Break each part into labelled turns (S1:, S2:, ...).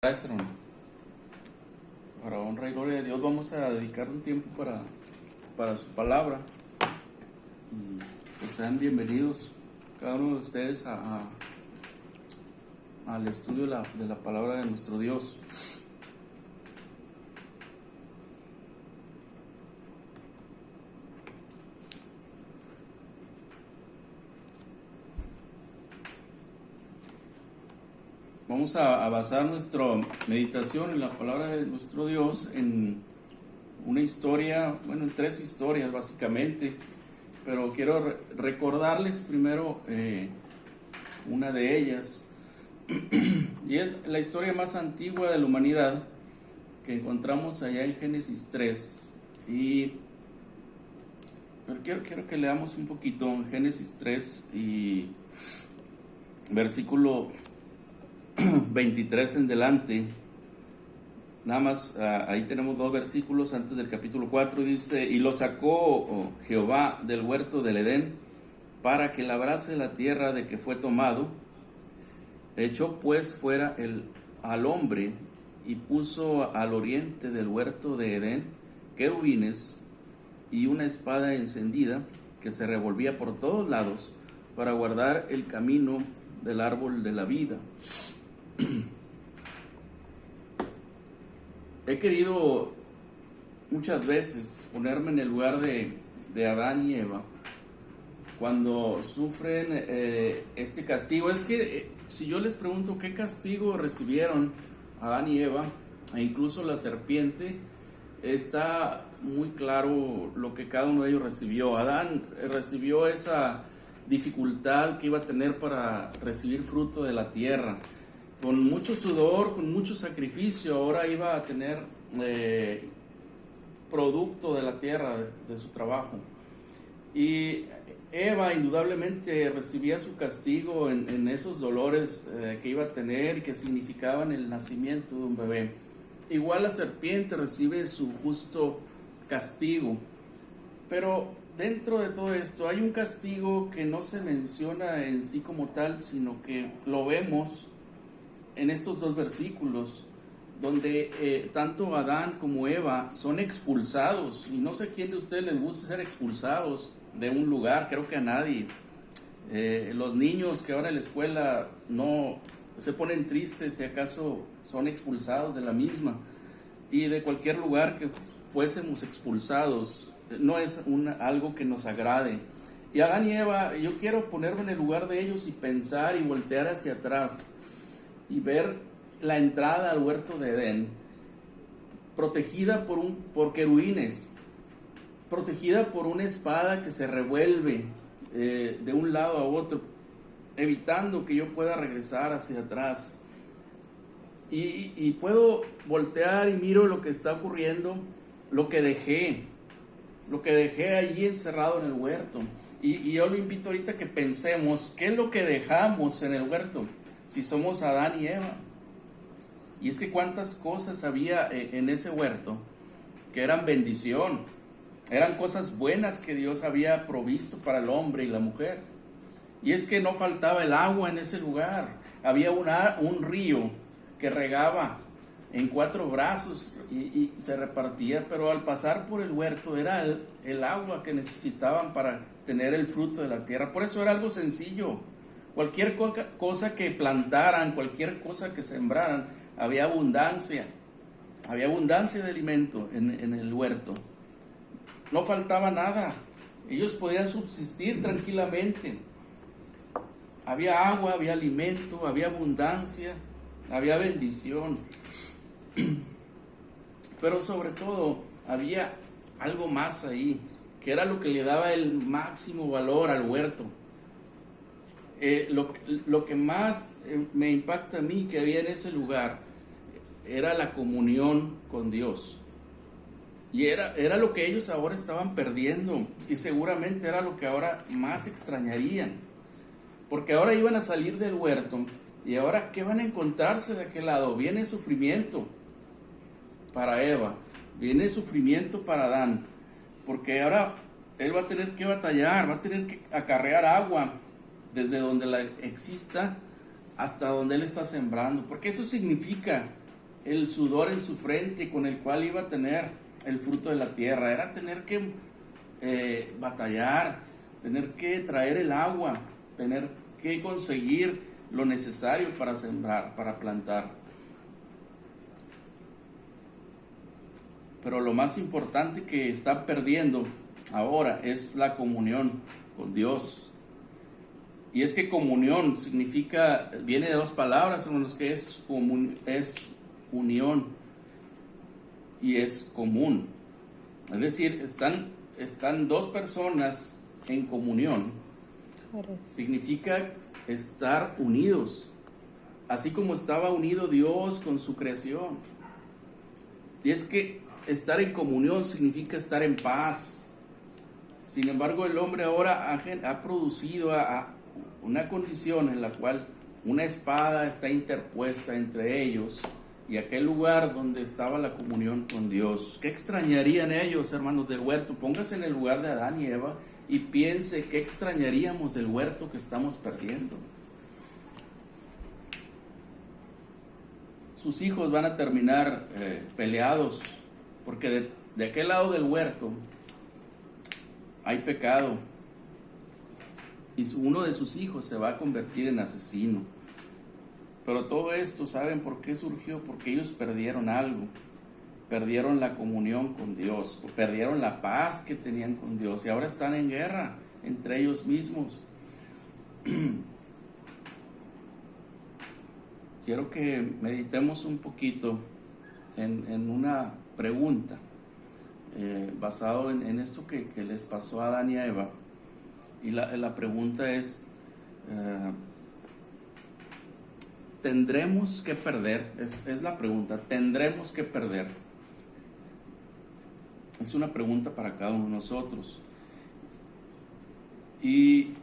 S1: Maestro, para honra y gloria de Dios vamos a dedicar un tiempo para su palabra. Y pues sean bienvenidos cada uno de ustedes al estudio de la palabra de nuestro Dios. Vamos a basar nuestra meditación en la palabra de nuestro Dios en una historia, en tres historias básicamente, pero quiero recordarles primero una de ellas, y es la historia más antigua de la humanidad que encontramos allá en Génesis 3, pero quiero que leamos un poquito en Génesis 3 y versículo 23 en delante. Nada más, ahí tenemos dos versículos antes del capítulo 4. Dice: y lo sacó Jehová del huerto del Edén para que labrase la tierra de que fue tomado. Echó pues fuera al hombre y puso al oriente del huerto de Edén querubines y una espada encendida que se revolvía por todos lados para guardar el camino del árbol de la vida. He querido muchas veces ponerme en el lugar de Adán y Eva cuando sufren este castigo. Es que si yo les pregunto qué castigo recibieron Adán y Eva, e incluso la serpiente, está muy claro lo que cada uno de ellos recibió. Adán recibió esa dificultad que iba a tener para recibir fruto de la tierra. Con mucho sudor, con mucho sacrificio, ahora iba a tener producto de la tierra, de su trabajo. Y Eva indudablemente recibía su castigo en esos dolores que iba a tener y que significaban el nacimiento de un bebé. Igual la serpiente recibe su justo castigo. Pero dentro de todo esto hay un castigo que no se menciona en sí como tal, sino que lo vemos en estos dos versículos, donde tanto Adán como Eva son expulsados. Y no sé a quién de ustedes les gusta ser expulsados de un lugar, creo que a nadie. Los niños que ahora en la escuela no se ponen tristes si acaso son expulsados de la misma, y de cualquier lugar que fuésemos expulsados, no es algo que nos agrade. Y Adán y Eva, yo quiero ponerme en el lugar de ellos y pensar y voltear hacia atrás y ver la entrada al huerto de Edén, protegida por querubines, protegida por una espada que se revuelve de un lado a otro, evitando que yo pueda regresar hacia atrás. Y puedo voltear y miro lo que está ocurriendo, lo que dejé allí encerrado en el huerto. Y yo lo invito ahorita a que pensemos, ¿qué es lo que dejamos en el huerto? Si somos Adán y Eva. Y es que cuántas cosas había en ese huerto que eran bendición, eran cosas buenas que Dios había provisto para el hombre y la mujer. Y es que no faltaba el agua en ese lugar, había un río que regaba en 4 brazos y se repartía, pero al pasar por el huerto era el agua que necesitaban para tener el fruto de la tierra. Por eso era algo sencillo. Cualquier cosa que plantaran, cualquier cosa que sembraran, había abundancia de alimento en el huerto. No faltaba nada, ellos podían subsistir tranquilamente. Había agua, había alimento, había abundancia, había bendición. Pero sobre todo había algo más ahí, que era lo que le daba el máximo valor al huerto. Lo que más me impacta a mí que había en ese lugar era la comunión con Dios. Y era lo que ellos ahora estaban perdiendo, y seguramente era lo que ahora más extrañarían. Porque ahora iban a salir del huerto, y ahora ¿qué van a encontrarse de aquel lado? Viene sufrimiento para Eva, viene sufrimiento para Adán, porque ahora él va a tener que batallar, va a tener que acarrear agua desde donde la exista hasta donde él está sembrando, porque eso significa el sudor en su frente con el cual iba a tener el fruto de la tierra, era tener que batallar, tener que traer el agua, tener que conseguir lo necesario para sembrar, para plantar. Pero lo más importante que está perdiendo ahora es la comunión con Dios. Y es que comunión significa, viene de dos palabras, hermanos, que es unión y es común. Es decir, están dos personas en comunión. Significa estar unidos, así como estaba unido Dios con su creación. Y es que estar en comunión significa estar en paz. Sin embargo, el hombre ahora ha producido una condición en la cual una espada está interpuesta entre ellos y aquel lugar donde estaba la comunión con Dios. ¿Qué extrañarían ellos, hermanos, del huerto? Póngase en el lugar de Adán y Eva y piense qué extrañaríamos del huerto que estamos perdiendo. Sus hijos van a terminar peleados, porque de aquel lado del huerto hay pecado. Y uno de sus hijos se va a convertir en asesino. Pero todo esto, ¿saben por qué surgió? Porque ellos perdieron algo. Perdieron la comunión con Dios, perdieron la paz que tenían con Dios y ahora están en guerra entre ellos mismos. Quiero que meditemos un poquito en una pregunta basado en esto que les pasó a Adán y a Eva. Y la pregunta es, ¿tendremos que perder? Es la pregunta, ¿tendremos que perder? Es una pregunta para cada uno de nosotros. Y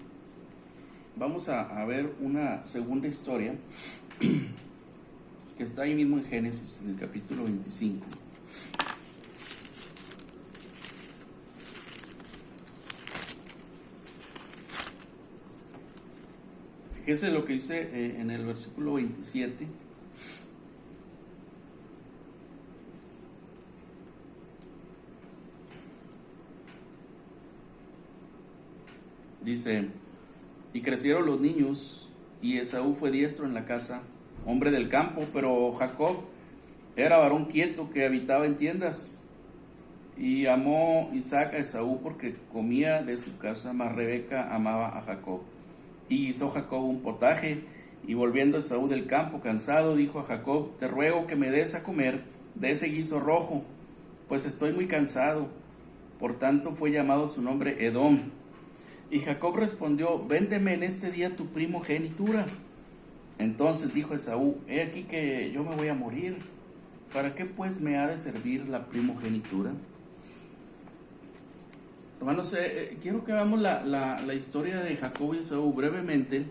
S1: vamos a ver una segunda historia que está ahí mismo en Génesis, en el capítulo 25. Fíjese lo que dice en el versículo 27. Dice: y crecieron los niños, y Esaú fue diestro en la casa, hombre del campo, pero Jacob era varón quieto que habitaba en tiendas. Y amó Isaac a Esaú porque comía de su casa, mas Rebeca amaba a Jacob. Y hizo Jacob un potaje, y volviendo Esaú del campo cansado, dijo a Jacob: te ruego que me des a comer de ese guiso rojo, pues estoy muy cansado. Por tanto fue llamado su nombre Edom. Y Jacob respondió: véndeme en este día tu primogenitura. Entonces dijo Esaú: he aquí que yo me voy a morir, ¿para qué pues me ha de servir la primogenitura? Hermanos, quiero que veamos la historia de Jacob y Esaú brevemente,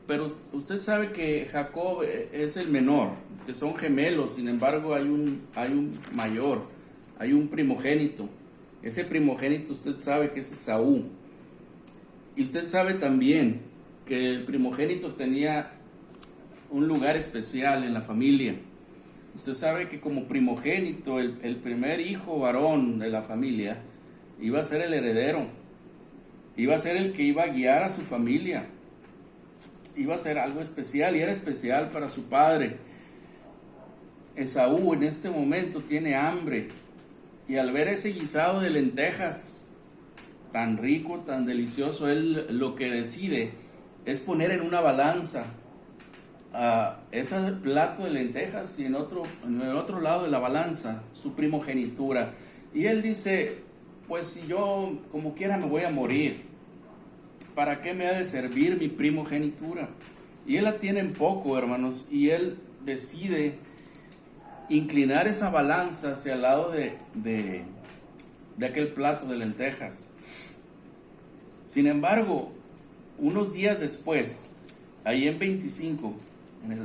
S1: pero usted sabe que Jacob es el menor, que son gemelos. Sin embargo hay un mayor, hay un primogénito. Ese primogénito usted sabe que es Esaú. Y usted sabe también que el primogénito tenía un lugar especial en la familia. Usted sabe que como primogénito, el primer hijo varón de la familia iba a ser el heredero, iba a ser el que iba a guiar a su familia, iba a ser algo especial y era especial para su padre. Esaú en este momento tiene hambre y al ver ese guisado de lentejas tan rico, tan delicioso, él lo que decide es poner en una balanza ese plato de lentejas y en el otro lado de la balanza su primogenitura. Y él dice: pues si yo como quiera me voy a morir, ¿para qué me ha de servir mi primogenitura? Y él la tiene en poco, hermanos, y él decide inclinar esa balanza hacia el lado de aquel plato de lentejas. Sin embargo, unos días después, ahí en 25,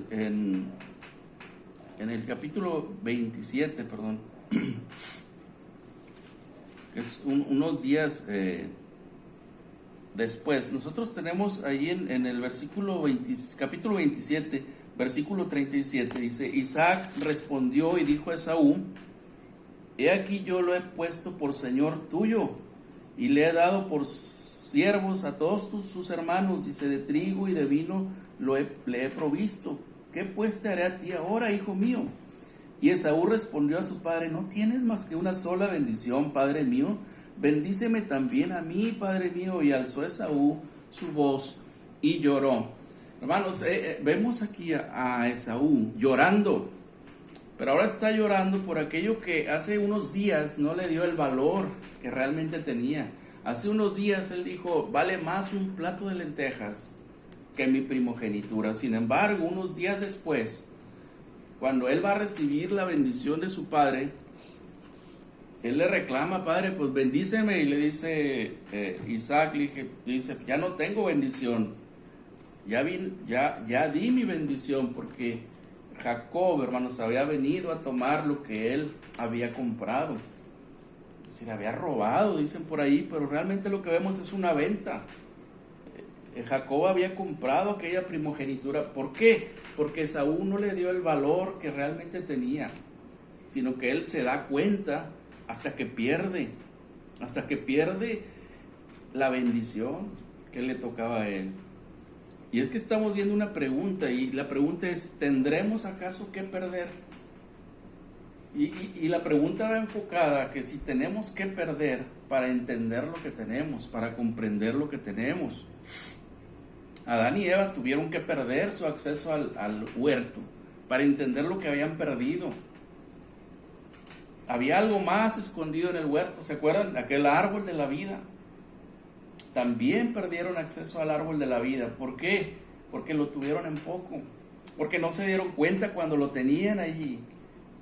S1: en el capítulo 27, perdón, es unos días después, nosotros tenemos ahí en el capítulo 27, Versículo 37 dice: Isaac respondió y dijo a Esaú: he aquí yo lo he puesto por señor tuyo, y le he dado por siervos a todos sus hermanos, dice, de trigo y de vino le he provisto. ¿Qué pues te haré a ti ahora, hijo mío? Y Esaú respondió a su padre: no tienes más que una sola bendición, padre mío, bendíceme también a mí, padre mío. Y alzó Esaú su voz y lloró. Hermanos, vemos aquí a Esaú llorando, pero ahora está llorando por aquello que hace unos días no le dio el valor que realmente tenía. Hace unos días él dijo: vale más un plato de lentejas que mi primogenitura. Sin embargo, unos días después, cuando él va a recibir la bendición de su padre, él le reclama: padre, pues bendíceme. Y le dice Isaac, dice: ya no tengo bendición, ya di mi bendición, porque Jacob, hermanos, había venido a tomar lo que él había comprado. Es decir, había robado, dicen por ahí, pero realmente lo que vemos es una venta. Jacob había comprado aquella primogenitura. ¿Por qué? Porque Esaú no le dio el valor que realmente tenía, sino que él se da cuenta hasta que pierde la bendición que le tocaba a él. Y es que estamos viendo una pregunta, y la pregunta es: ¿tendremos acaso que perder? Y la pregunta va enfocada a que si tenemos que perder para entender lo que tenemos, para comprender lo que tenemos. Adán y Eva tuvieron que perder su acceso al huerto para entender lo que habían perdido. Había algo más escondido en el huerto, ¿se acuerdan? Aquel árbol de la vida. También perdieron acceso al árbol de la vida. ¿Por qué? Porque lo tuvieron en poco. Porque no se dieron cuenta cuando lo tenían allí,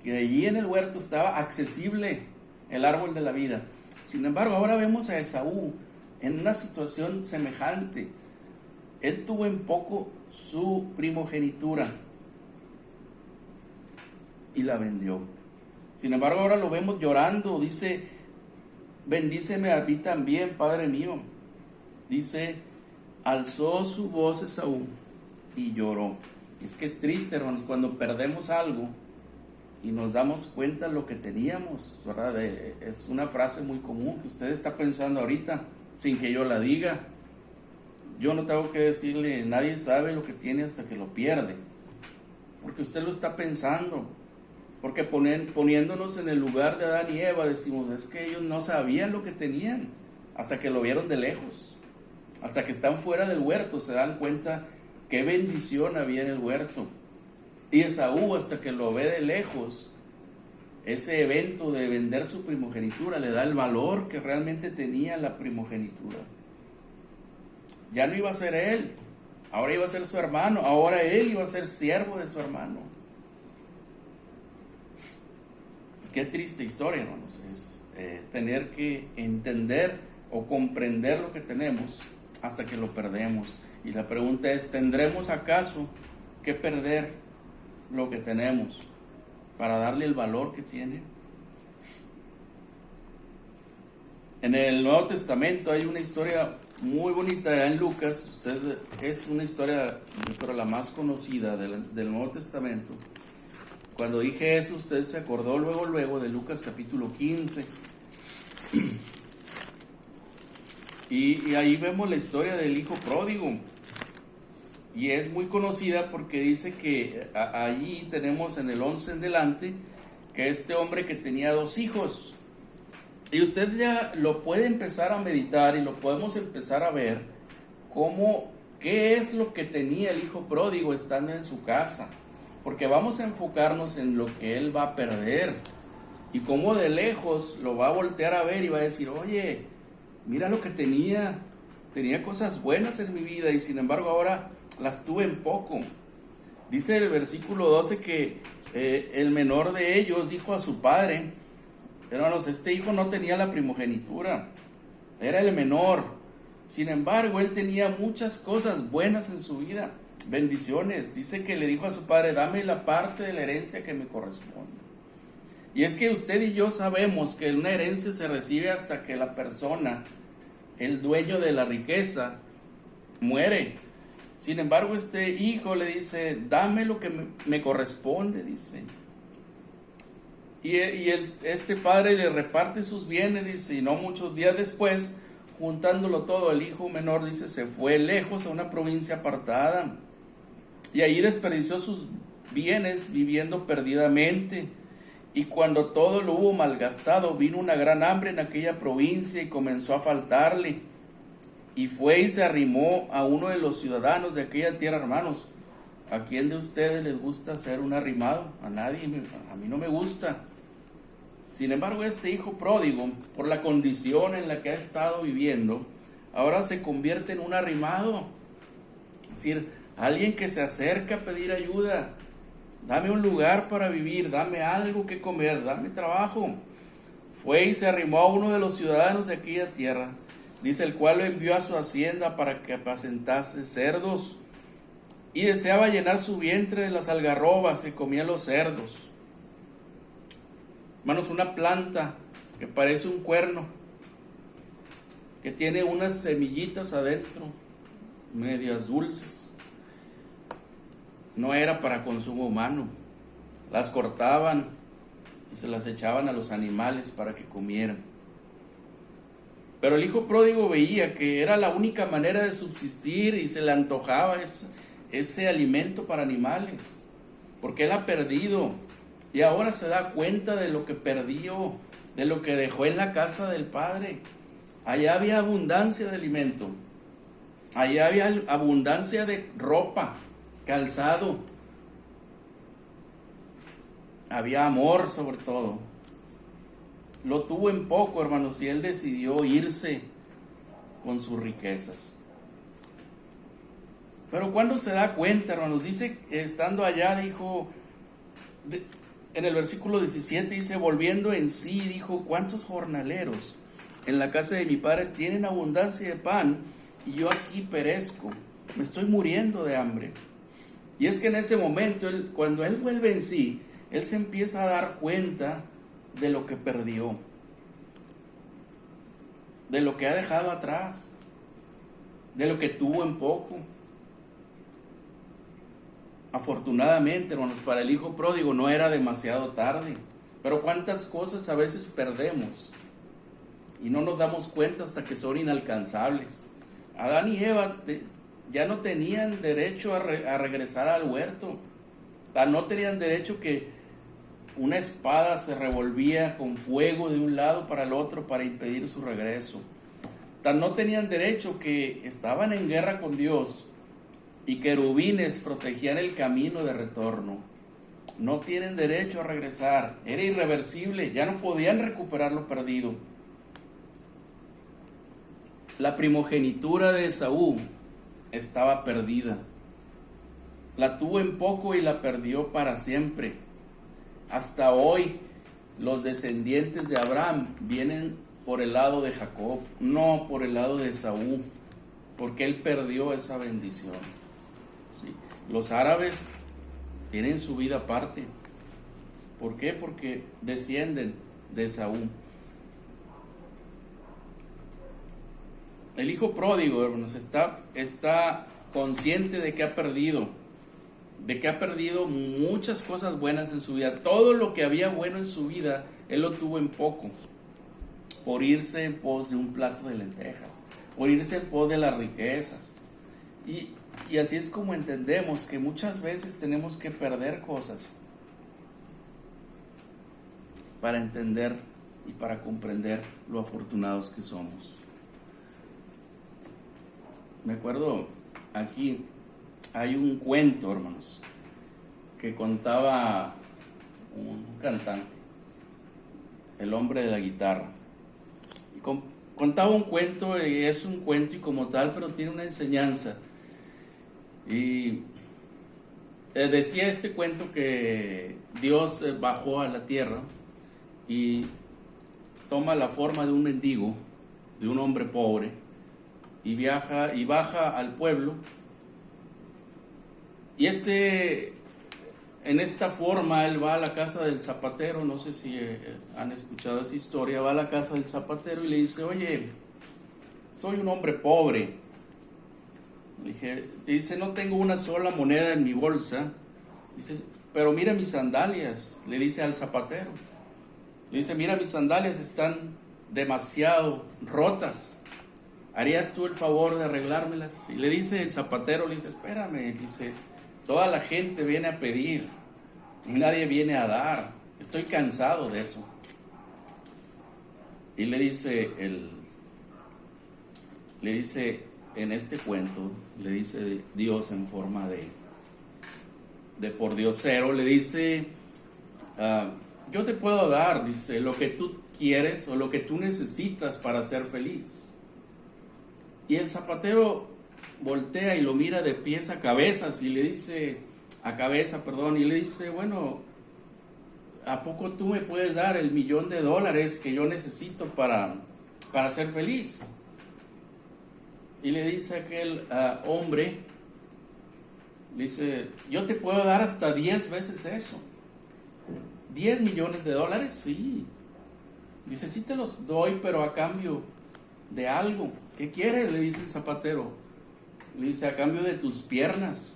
S1: que allí en el huerto estaba accesible el árbol de la vida. Sin embargo, ahora vemos a Esaú en una situación semejante. Él tuvo en poco su primogenitura y la vendió. Sin embargo, ahora lo vemos llorando. Dice: bendíceme a mí también, padre mío. Dice: alzó su voz Esaú y lloró. Es que es triste, hermanos, cuando perdemos algo y nos damos cuenta de lo que teníamos, ¿verdad? Es una frase muy común que usted está pensando ahorita, sin que yo la diga. Yo no tengo que decirle: nadie sabe lo que tiene hasta que lo pierde, porque usted lo está pensando. Porque poniéndonos en el lugar de Adán y Eva, decimos: es que ellos no sabían lo que tenían hasta que lo vieron de lejos. Hasta que están fuera del huerto se dan cuenta qué bendición había en el huerto. Y Esaú, hasta que lo ve de lejos, ese evento de vender su primogenitura le da el valor que realmente tenía la primogenitura. Ya no iba a ser él, ahora iba a ser su hermano. Ahora él iba a ser siervo de su hermano. Qué triste historia, hermanos, es tener que entender o comprender lo que tenemos hasta que lo perdemos. Y la pregunta es: ¿tendremos acaso que perder lo que tenemos para darle el valor que tiene? En el Nuevo Testamento hay una historia muy bonita en Lucas. Es una historia, yo creo, la más conocida del Nuevo Testamento. Cuando dije eso, usted se acordó luego de Lucas capítulo 15. Y ahí vemos la historia del hijo pródigo. Y es muy conocida porque dice que allí tenemos en el 11 en delante que este hombre que tenía 2 hijos. Y usted ya lo puede empezar a meditar y lo podemos empezar a ver qué es lo que tenía el hijo pródigo estando en su casa. Porque vamos a enfocarnos en lo que él va a perder y cómo de lejos lo va a voltear a ver y va a decir: oye, mira lo que tenía cosas buenas en mi vida y sin embargo ahora las tuve en poco. Dice el versículo 12 que el menor de ellos dijo a su padre: hermanos, este hijo no tenía la primogenitura, era el menor. Sin embargo, él tenía muchas cosas buenas en su vida, bendiciones. Dice que le dijo a su padre: dame la parte de la herencia que me corresponde. Y es que usted y yo sabemos que una herencia se recibe hasta que la persona, el dueño de la riqueza, muere. Sin embargo, este hijo le dice, dame lo que me corresponde, dice. Este padre le reparte sus bienes, dice, y no muchos días después, juntándolo todo, el hijo menor, dice, se fue lejos a una provincia apartada, y ahí desperdició sus bienes viviendo perdidamente. Y cuando todo lo hubo malgastado, vino una gran hambre en aquella provincia y comenzó a faltarle. Y fue y se arrimó a uno de los ciudadanos de aquella tierra. Hermanos, ¿a quién de ustedes les gusta ser un arrimado? A nadie, a mí no me gusta. Sin embargo, este hijo pródigo, por la condición en la que ha estado viviendo, ahora se convierte en un arrimado. Es decir, alguien que se acerca a pedir ayuda. Dame un lugar para vivir, dame algo que comer, dame trabajo. Fue y se arrimó a uno de los ciudadanos de aquella tierra, dice, el cual lo envió a su hacienda para que apacentase cerdos, y deseaba llenar su vientre de las algarrobas que comían los cerdos. Hermanos, una planta que parece un cuerno, que tiene unas semillitas adentro, medias dulces, no era para consumo humano. Las cortaban y se las echaban a los animales para que comieran. Pero el hijo pródigo veía que era la única manera de subsistir y se le antojaba ese alimento para animales, porque él ha perdido y ahora se da cuenta de lo que perdió, de lo que dejó en la casa del padre. Allá había abundancia de alimento, allá había abundancia de ropa, calzado, había amor sobre todo. Lo tuvo en poco, hermanos, y él decidió irse con sus riquezas. Pero cuando se da cuenta, hermanos, dice, estando allá, dijo, en el versículo 17 dice, volviendo en sí, dijo, ¿cuántos jornaleros en la casa de mi padre tienen abundancia de pan y yo aquí perezco? Me estoy muriendo de hambre. Y es que en ese momento, cuando él vuelve en sí, él se empieza a dar cuenta de lo que perdió, de lo que ha dejado atrás, de lo que tuvo en poco. Afortunadamente, hermanos, para el hijo pródigo no era demasiado tarde, pero cuántas cosas a veces perdemos y no nos damos cuenta hasta que son inalcanzables. Adán y Eva ya no tenían derecho a regresar al huerto, no tenían derecho que una espada se revolvía con fuego de un lado para el otro para impedir su regreso. No tenían derecho que estaban en guerra con Dios y querubines protegían el camino de retorno. No tienen derecho a regresar, era irreversible, ya no podían recuperar lo perdido. La primogenitura de Esaú estaba perdida. La tuvo en poco y la perdió para siempre. Hasta hoy los descendientes de Abraham vienen por el lado de Jacob, no por el lado de Esaú, porque él perdió esa bendición. ¿Sí? Los árabes tienen su vida aparte. ¿Por qué? Porque descienden de Esaú. El hijo pródigo, hermanos, está consciente de que ha perdido muchas cosas buenas en su vida. Todo lo que había bueno en su vida, él lo tuvo en poco, por irse en pos de un plato de lentejas, por irse en pos de las riquezas. Y así es como entendemos que muchas veces tenemos que perder cosas para entender y para comprender lo afortunados que somos. Me acuerdo, aquí hay un cuento, hermanos, que contaba un cantante, el hombre de la guitarra. Y contaba un cuento, y es un cuento y como tal, pero tiene una enseñanza. Y decía este cuento que Dios bajó a la tierra y toma la forma de un mendigo, de un hombre pobre, y baja al pueblo. Y en esta forma él va a la casa del zapatero. No sé si han escuchado esa historia. Va a la casa del zapatero y le dice, oye, soy un hombre pobre, Dice, no tengo una sola moneda en mi bolsa. Dice, pero mira mis sandalias, le dice al zapatero. Le dice, mira mis sandalias están demasiado rotas. ¿Harías tú el favor de arreglármelas? Y le dice el zapatero, le dice, espérame, dice, toda la gente viene a pedir y nadie viene a dar. Estoy cansado de eso. Y le dice en este cuento, le dice Dios en forma de pordiosero, le dice, yo te puedo dar, dice, lo que tú quieres o lo que tú necesitas para ser feliz. Y el zapatero voltea y lo mira de pies a cabezas y le dice, y le dice, bueno, ¿a poco tú me puedes dar el $1,000,000 que yo necesito para ser feliz? Y le dice aquel hombre, le dice, yo te puedo dar hasta 10 veces eso. $10 millones, sí. Dice, sí te los doy, pero a cambio de algo. ¿Qué quieres? Le dice el zapatero. Le dice, a cambio de tus piernas.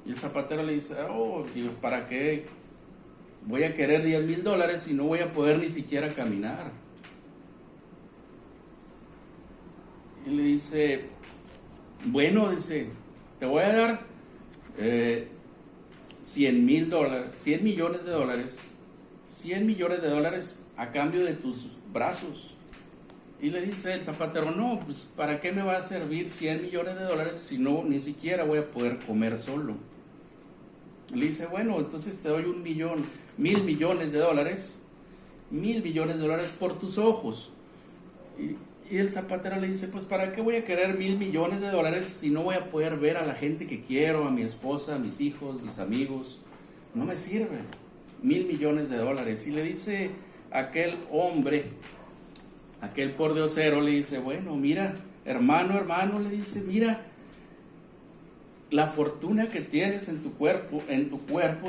S1: Y el zapatero le dice, oh, Dios, ¿para qué voy a querer $10,000 si no voy a poder ni siquiera caminar? Y le dice, bueno, dice, te voy a dar $100 millones, $100 millones a cambio de tus brazos. Y le dice el zapatero, no, pues ¿para qué me va a servir $100 millones si no, ni siquiera voy a poder comer solo? Le dice, bueno, entonces te doy $1,000 millones, $1,000 millones por tus ojos. Y el zapatero le dice, pues ¿para qué voy a querer $1,000 millones si no voy a poder ver a la gente que quiero, a mi esposa, a mis hijos, mis amigos? No me sirve. $1,000 millones. Y le dice aquel hombre, aquel pordiosero, le dice, bueno, mira, hermano, le dice, mira, la fortuna que tienes en tu cuerpo,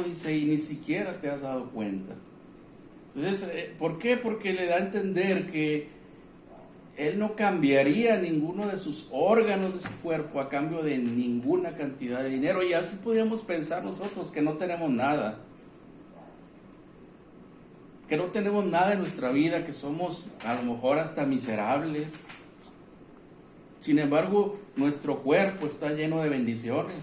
S1: dice, y ni siquiera te has dado cuenta. Entonces, ¿por qué? Porque le da a entender que él no cambiaría ninguno de sus órganos de su cuerpo a cambio de ninguna cantidad de dinero. Y así podríamos pensar nosotros que no tenemos nada. Que no tenemos nada en nuestra vida, que somos a lo mejor hasta miserables. Sin embargo, nuestro cuerpo está lleno de bendiciones.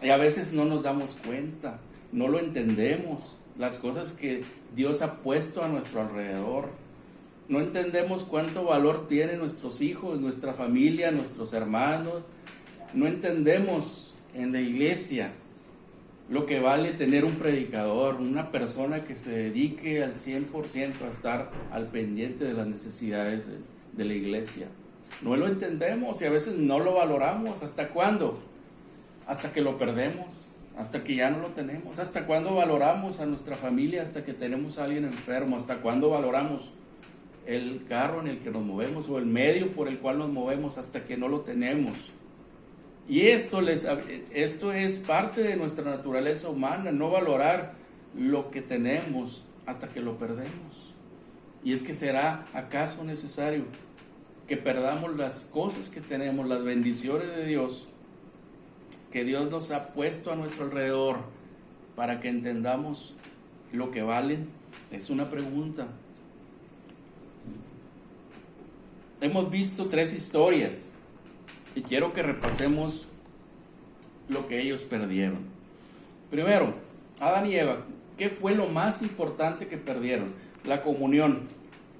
S1: Y a veces no nos damos cuenta, no lo entendemos. Las cosas que Dios ha puesto a nuestro alrededor. No entendemos cuánto valor tienen nuestros hijos, nuestra familia, nuestros hermanos. No entendemos en la iglesia lo que vale tener un predicador, una persona que se dedique al 100% a estar al pendiente de las necesidades de la iglesia. No lo entendemos y a veces no lo valoramos. ¿Hasta cuándo? Hasta que lo perdemos, hasta que ya no lo tenemos. ¿Hasta cuándo valoramos a nuestra familia? Hasta que tenemos a alguien enfermo. ¿Hasta cuándo valoramos el carro en el que nos movemos o el medio por el cual nos movemos? Hasta que no lo tenemos. Y esto es parte de nuestra naturaleza humana, no valorar lo que tenemos hasta que lo perdemos. Y es que será acaso necesario que perdamos las cosas que tenemos, las bendiciones de Dios, que Dios nos ha puesto a nuestro alrededor, para que entendamos lo que valen. Es una pregunta. Hemos visto 3 historias y quiero que repasemos lo que ellos perdieron. Primero, Adán y Eva, ¿qué fue lo más importante que perdieron? La comunión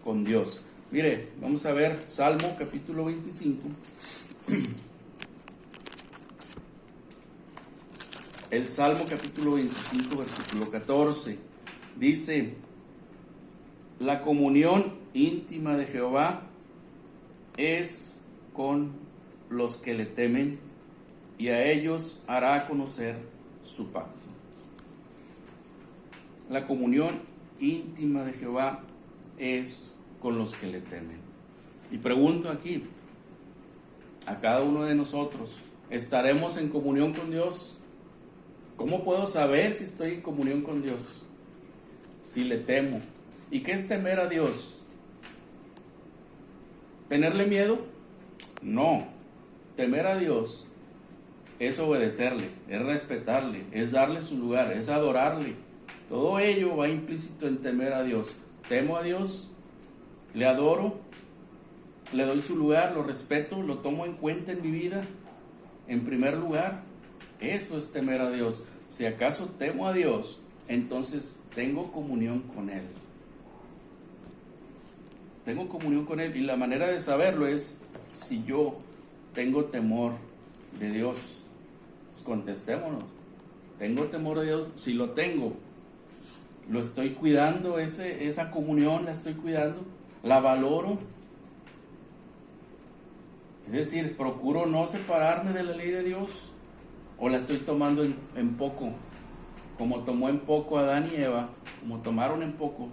S1: con Dios. Mire, vamos a ver Salmo capítulo 25. El Salmo capítulo 25, versículo 14. Dice, la comunión íntima de Jehová es con los que le temen, y a ellos hará conocer su pacto. La comunión íntima de Jehová es con los que le temen. Y pregunto aquí a cada uno de nosotros, ¿estaremos en comunión con Dios? ¿Cómo puedo saber si estoy en comunión con Dios? Si le temo. ¿Y qué es temer a Dios? ¿Tenerle miedo? No. Temer a Dios es obedecerle, es respetarle, es darle su lugar, es adorarle. Todo ello va implícito en temer a Dios. Temo a Dios, le adoro, le doy su lugar, lo respeto, lo tomo en cuenta en mi vida, en primer lugar. Eso es temer a Dios. Si acaso temo a Dios, entonces tengo comunión con Él. Tengo comunión con Él, y la manera de saberlo es si yo tengo temor de Dios. Pues contestémonos. ¿Tengo temor de Dios? Si lo tengo, ¿lo estoy cuidando? Esa comunión la estoy cuidando, la valoro. Es decir, procuro no separarme de la ley de Dios, o la estoy tomando en poco, como tomó en poco Adán y Eva, como tomaron en poco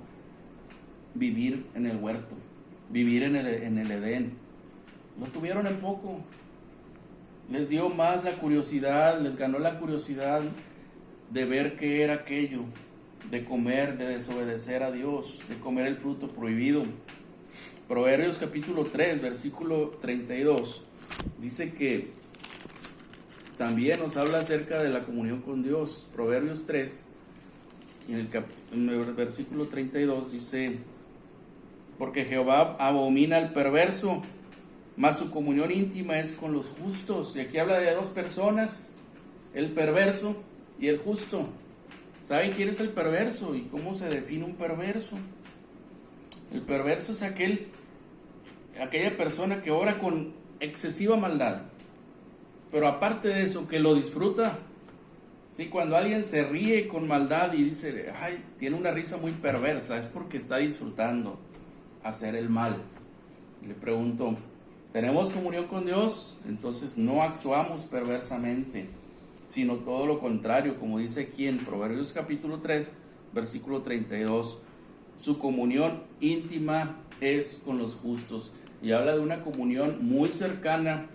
S1: vivir en el huerto, vivir en el Edén. Lo tuvieron en poco. Les dio más la curiosidad, les ganó la curiosidad de ver qué era aquello, de comer, de desobedecer a Dios, de comer el fruto prohibido. Proverbios capítulo 3, versículo 32, dice que también nos habla acerca de la comunión con Dios. Proverbios 3, y en el versículo 32 dice: porque Jehová abomina al perverso, mas su comunión íntima es con los justos. Y aquí habla de dos personas, el perverso y el justo. ¿Saben quién es el perverso y cómo se define un perverso? El perverso es aquella persona que obra con excesiva maldad, pero aparte de eso, que lo disfruta. Sí, cuando alguien se ríe con maldad y dice, ay, tiene una risa muy perversa, es porque está disfrutando hacer el mal. Le pregunto, ¿tenemos comunión con Dios? Entonces no actuamos perversamente, sino todo lo contrario, como dice aquí en Proverbios capítulo 3, versículo 32. Su comunión íntima es con los justos. Y habla de una comunión muy cercana,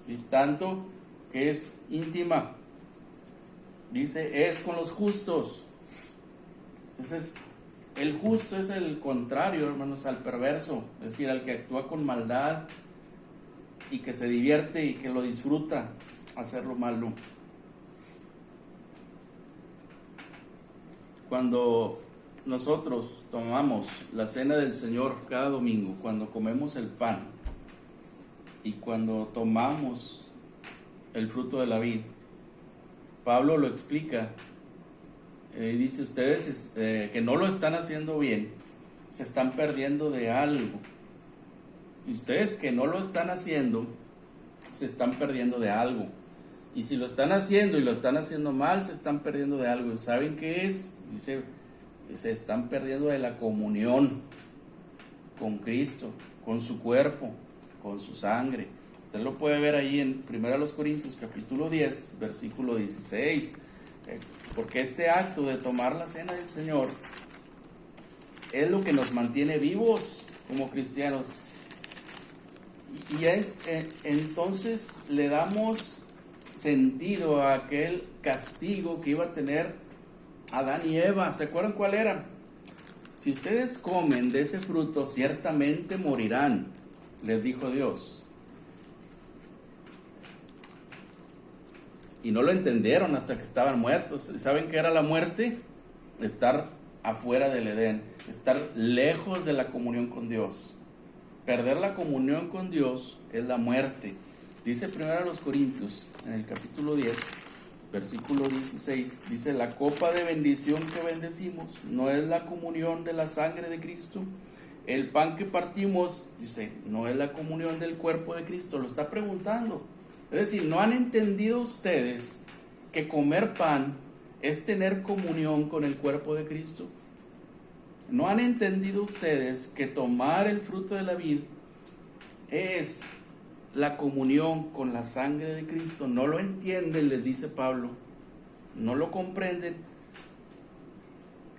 S1: y tanto que es íntima. Dice, es con los justos. Entonces, el justo es el contrario, hermanos, al perverso, es decir, al que actúa con maldad y que se divierte y que lo disfruta hacer lo malo. Cuando nosotros tomamos la cena del Señor cada domingo, cuando comemos el pan y cuando tomamos el fruto de la vid, Pablo lo explica. Dice, ustedes que no lo están haciendo bien, se están perdiendo de algo. Y ustedes que no lo están haciendo, se están perdiendo de algo. Y si lo están haciendo y lo están haciendo mal, se están perdiendo de algo. ¿Y saben qué es? Dice, se están perdiendo de la comunión con Cristo, con su cuerpo, con su sangre. Usted lo puede ver ahí en 1 Corintios capítulo 10, versículo 16. Porque este acto de tomar la cena del Señor es lo que nos mantiene vivos como cristianos. Y entonces le damos sentido a aquel castigo que iba a tener Adán y Eva. ¿Se acuerdan cuál era? Si ustedes comen de ese fruto, ciertamente morirán, les dijo Dios. Y no lo entendieron hasta que estaban muertos. ¿Saben qué era la muerte? Estar afuera del Edén, estar lejos de la comunión con Dios. Perder la comunión con Dios es la muerte. Dice 1 Corintios, en el capítulo 10, versículo 16, dice, la copa de bendición que bendecimos no es la comunión de la sangre de Cristo. El pan que partimos, dice, no es la comunión del cuerpo de Cristo. Lo está preguntando. Es decir, ¿no han entendido ustedes que comer pan es tener comunión con el cuerpo de Cristo? ¿No han entendido ustedes que tomar el fruto de la vid es la comunión con la sangre de Cristo? No lo entienden, les dice Pablo, no lo comprenden.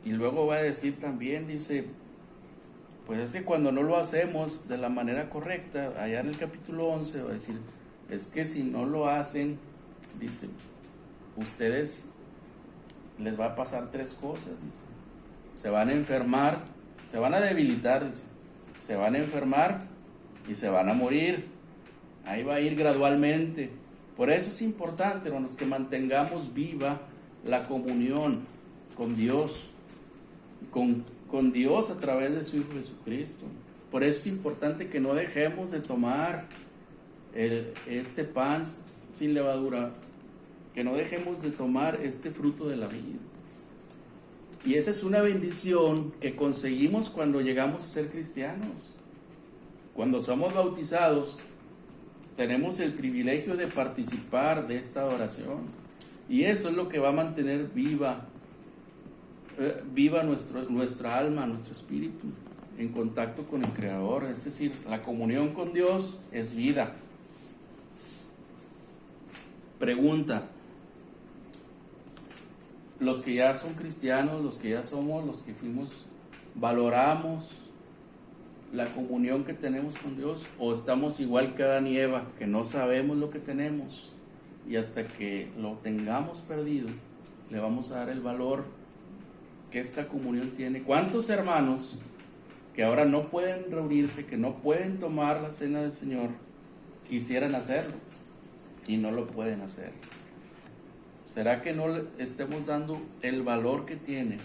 S1: Y luego va a decir también, dice, pues es que cuando no lo hacemos de la manera correcta, allá en el capítulo 11 va a decir, es que si no lo hacen, dice, ustedes les va a pasar tres cosas, dice. Se van a enfermar, se van a debilitar, dice. Se van a enfermar y se van a morir. Ahí va a ir gradualmente. Por eso es importante, hermanos, que mantengamos viva la comunión con Dios, con Dios a través de su Hijo Jesucristo. Por eso es importante que no dejemos de tomar este pan sin levadura, que no dejemos de tomar este fruto de la vida. Y esa es una bendición que conseguimos cuando llegamos a ser cristianos. Cuando somos bautizados, tenemos el privilegio de participar de esta adoración. Y eso es lo que va a mantener viva nuestra alma, nuestro espíritu, en contacto con el Creador. Es decir, la comunión con Dios es vida. Pregunta: los que ya son cristianos, los que ya somos, los que fuimos, ¿valoramos la comunión que tenemos con Dios? ¿O estamos igual que Adán y Eva, que no sabemos lo que tenemos y hasta que lo tengamos perdido le vamos a dar el valor que esta comunión tiene? ¿Cuántos hermanos que ahora no pueden reunirse, que no pueden tomar la cena del Señor, quisieran hacerlo y no lo pueden hacer? ¿Será que no le estemos dando el valor que tiene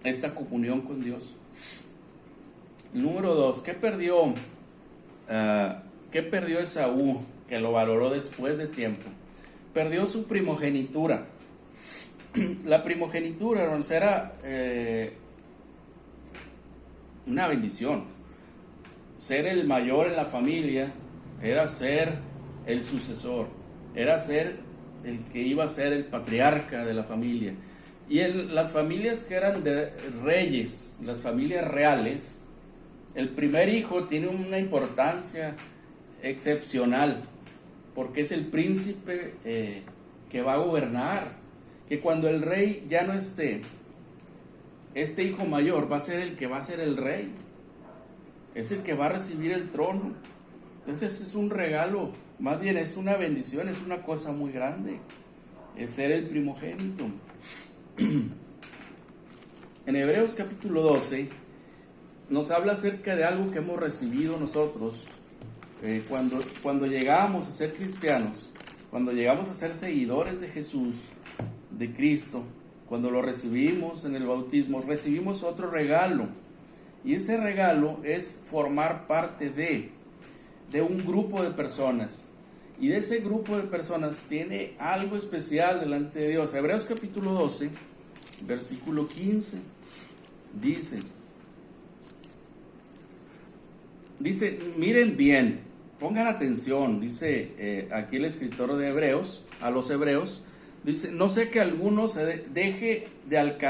S1: esta comunión con Dios? Número 2, ¿qué perdió Esaú, que lo valoró después de tiempo? Perdió su primogenitura. La primogenitura, hermanos, era una bendición. Ser el mayor en la familia era ser el sucesor, era ser el que iba a ser el patriarca de la familia. Y en las familias que eran de reyes, las familias reales, el primer hijo tiene una importancia excepcional, porque es el príncipe que va a gobernar, que cuando el rey ya no esté, este hijo mayor va a ser el que va a ser el rey, es el que va a recibir el trono. Entonces es un regalo, más bien es una bendición, es una cosa muy grande, es ser el primogénito. En Hebreos capítulo 12 nos habla acerca de algo que hemos recibido nosotros cuando llegamos a ser cristianos, cuando llegamos a ser seguidores de Jesús, de Cristo. Cuando lo recibimos en el bautismo, recibimos otro regalo, y ese regalo es formar parte de un grupo de personas, y de ese grupo de personas tiene algo especial delante de Dios. Hebreos capítulo 12, versículo 15, dice, miren bien, pongan atención, dice aquí el escritor de Hebreos, a los hebreos, dice, no sé que alguno se deje de alcanzar